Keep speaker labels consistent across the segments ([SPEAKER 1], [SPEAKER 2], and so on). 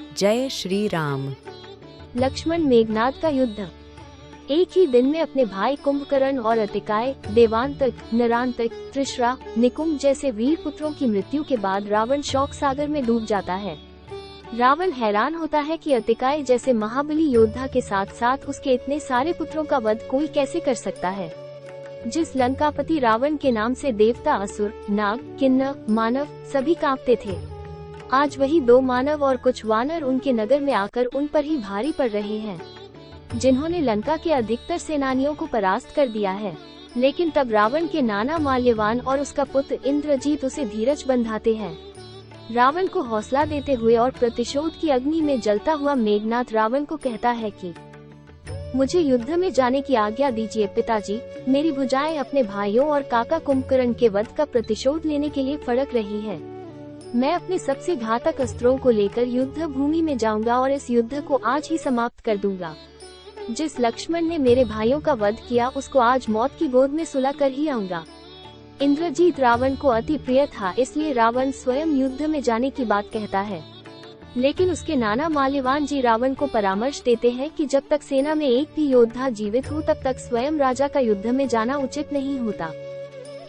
[SPEAKER 1] जय श्री राम।
[SPEAKER 2] लक्ष्मण मेघनाद का युद्ध। एक ही दिन में अपने भाई कुंभकर्ण और अतिकाय, देवांतक, नरांतक, त्रिशरा, निकुंभ जैसे वीर पुत्रों की मृत्यु के बाद रावण शोक सागर में डूब जाता है। रावण हैरान होता है कि अतिकाय जैसे महाबली योद्धा के साथ साथ उसके इतने सारे पुत्रों का वध कोई कैसे कर सकता है। जिस लंकापति रावण के नाम से देवता, असुर, नाग, किन्नर, मानव सभी कांपते थे, आज वही दो मानव और कुछ वानर उनके नगर में आकर उन पर ही भारी पड़ रहे हैं, जिन्होंने लंका के अधिकतर सेनानियों को परास्त कर दिया है। लेकिन तब रावण के नाना माल्यवान और उसका पुत्र इंद्रजीत उसे धीरज बंधाते हैं। रावण को हौसला देते हुए और प्रतिशोध की अग्नि में जलता हुआ मेघनाद रावण को कहता है कि मुझे युद्ध में जाने की आज्ञा दीजिए पिताजी। मेरी भुजाएं अपने भाइयों और काका कुंभकर्ण के वध का प्रतिशोध लेने के लिए फड़क रही है। मैं अपने सबसे घातक अस्त्रों को लेकर युद्ध भूमि में जाऊंगा और इस युद्ध को आज ही समाप्त कर दूंगा। जिस लक्ष्मण ने मेरे भाइयों का वध किया उसको आज मौत की गोद में सुला कर ही आऊंगा। इंद्रजीत रावण को अति प्रिय था, इसलिए रावण स्वयं युद्ध में जाने की बात कहता है। लेकिन उसके नाना माल्यवान जी रावण को परामर्श देते हैं कि जब तक सेना में एक भी योद्धा जीवित हो तब तक स्वयं राजा का युद्ध में जाना उचित नहीं होता।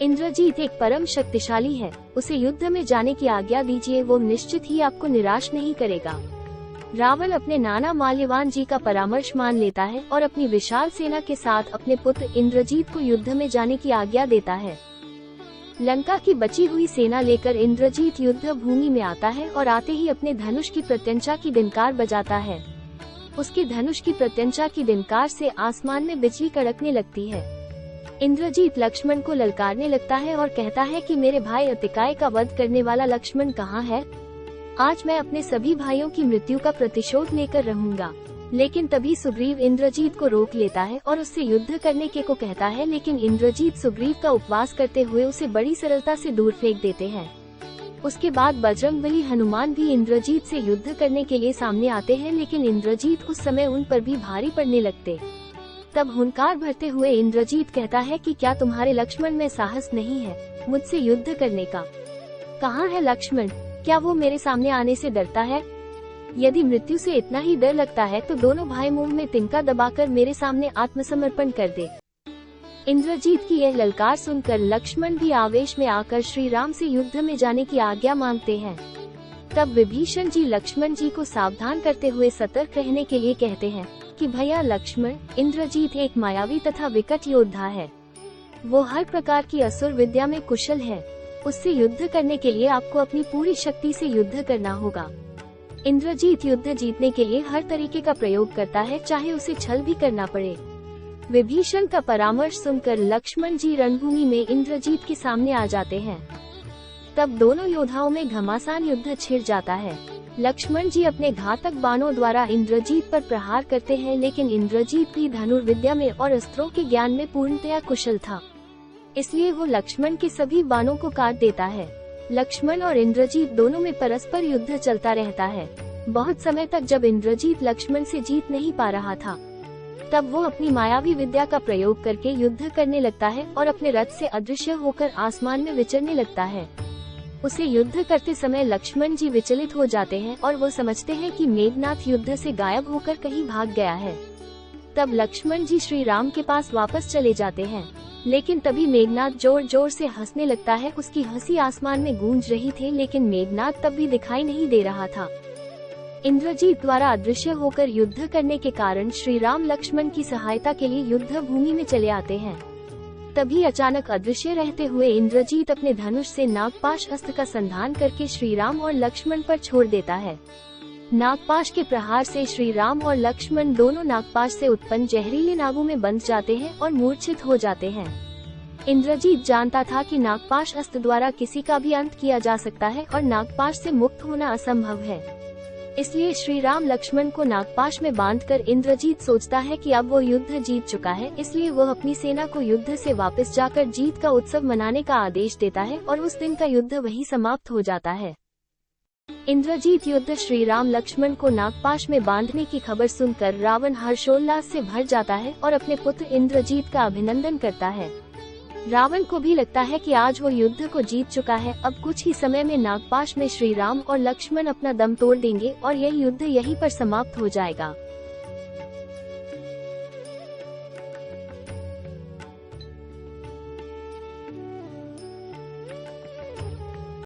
[SPEAKER 2] इंद्रजीत एक परम शक्तिशाली है, उसे युद्ध में जाने की आज्ञा दीजिए, वो निश्चित ही आपको निराश नहीं करेगा। रावण अपने नाना माल्यवान जी का परामर्श मान लेता है और अपनी विशाल सेना के साथ अपने पुत्र इंद्रजीत को युद्ध में जाने की आज्ञा देता है। लंका की बची हुई सेना लेकर इंद्रजीत युद्ध भूमि में आता है और आते ही अपने धनुष की प्रत्यंचा की डिनकार बजाता है। उसके धनुष की प्रत्यंचा की डिनकार से आसमान में बिजली कड़कने लगती है। इंद्रजीत लक्ष्मण को ललकारने लगता है और कहता है कि मेरे भाई अतिकाय का वध करने वाला लक्ष्मण कहाँ है? आज मैं अपने सभी भाइयों की मृत्यु का प्रतिशोध लेकर रहूंगा। लेकिन तभी सुग्रीव इंद्रजीत को रोक लेता है और उससे युद्ध करने के को कहता है, लेकिन इंद्रजीत सुग्रीव का उपवास करते हुए उसे बड़ी सरलता से दूर फेंक देते हैं। उसके बाद बजरंगबली हनुमान भी इंद्रजीत से युद्ध करने के लिए सामने आते हैं, लेकिन इंद्रजीत उस समय उन पर भी भारी पड़ने लगते। तब हुंकार भरते हुए इंद्रजीत कहता है कि क्या तुम्हारे लक्ष्मण में साहस नहीं है मुझसे युद्ध करने का? कहाँ है लक्ष्मण? क्या वो मेरे सामने आने से डरता है? यदि मृत्यु से इतना ही डर लगता है तो दोनों भाई मुंह में तिनका दबाकर मेरे सामने आत्मसमर्पण कर दे। इंद्रजीत की यह ललकार सुनकर लक्ष्मण भी आवेश में आकर श्री राम से युद्ध में जाने की आज्ञा मांगते हैं। तब विभीषण जी लक्ष्मण जी को सावधान करते हुए सतर्क रहने के लिए कहते हैं कि भैया लक्ष्मण, इंद्रजीत एक मायावी तथा विकट योद्धा है। वो हर प्रकार की असुर विद्या में कुशल है। उससे युद्ध करने के लिए आपको अपनी पूरी शक्ति से युद्ध करना होगा। इंद्रजीत युद्ध जीतने के लिए हर तरीके का प्रयोग करता है, चाहे उसे छल भी करना पड़े। विभीषण का परामर्श सुनकर लक्ष्मण जी रणभूमि में इंद्रजीत के सामने आ जाते हैं। तब दोनों योद्धाओं में घमासान युद्ध छिड़ जाता है। लक्ष्मण जी अपने घातक बाणों द्वारा इंद्रजीत पर प्रहार करते हैं, लेकिन इंद्रजीत भी धनुर्विद्या में और अस्त्रों के ज्ञान में पूर्णतया कुशल था, इसलिए वो लक्ष्मण के सभी बाणों को काट देता है। लक्ष्मण और इंद्रजीत दोनों में परस्पर युद्ध चलता रहता है। बहुत समय तक जब इंद्रजीत लक्ष्मण से जीत नहीं पा रहा था, तब वो अपनी मायावी विद्या का प्रयोग करके युद्ध करने लगता है और अपने रथ से अदृश्य होकर आसमान में विचरने लगता है। उसे युद्ध करते समय लक्ष्मण जी विचलित हो जाते हैं और वो समझते हैं कि मेघनाद युद्ध से गायब होकर कहीं भाग गया है। तब लक्ष्मण जी श्री राम के पास वापस चले जाते हैं, लेकिन तभी मेघनाद जोर जोर से हंसने लगता है। उसकी हंसी आसमान में गूंज रही थी, लेकिन मेघनाद तब भी दिखाई नहीं दे रहा था। इंद्रजीत द्वारा अदृश्य होकर युद्ध करने के कारण श्री राम लक्ष्मण की सहायता के लिए युद्ध भूमि में चले आते हैं। तभी अचानक अदृश्य रहते हुए इंद्रजीत अपने धनुष से नागपाश अस्त्र का संधान करके श्री राम और लक्ष्मण पर छोड़ देता है। नागपाश के प्रहार से श्री राम और लक्ष्मण दोनों नागपाश से उत्पन्न जहरीले नागों में बंध जाते हैं और मूर्छित हो जाते हैं। इंद्रजीत जानता था कि नागपाश अस्त्र द्वारा किसी का भी अंत किया जा सकता है और नागपाश से मुक्त होना असंभव है, इसलिए श्री राम लक्ष्मण को नागपाश में बांधकर इंद्रजीत सोचता है कि अब वो युद्ध जीत चुका है, इसलिए वह अपनी सेना को युद्ध से वापस जाकर जीत का उत्सव मनाने का आदेश देता है और उस दिन का युद्ध वहीं समाप्त हो जाता है। इंद्रजीत युद्ध श्री राम लक्ष्मण को नागपाश में बांधने की खबर सुनकर रावण हर्षोल्लास से भर जाता है और अपने पुत्र इंद्रजीत का अभिनंदन करता है। रावण को भी लगता है कि आज वो युद्ध को जीत चुका है। अब कुछ ही समय में नागपाश में श्री राम और लक्ष्मण अपना दम तोड़ देंगे और यह युद्ध यहीं पर समाप्त हो जाएगा।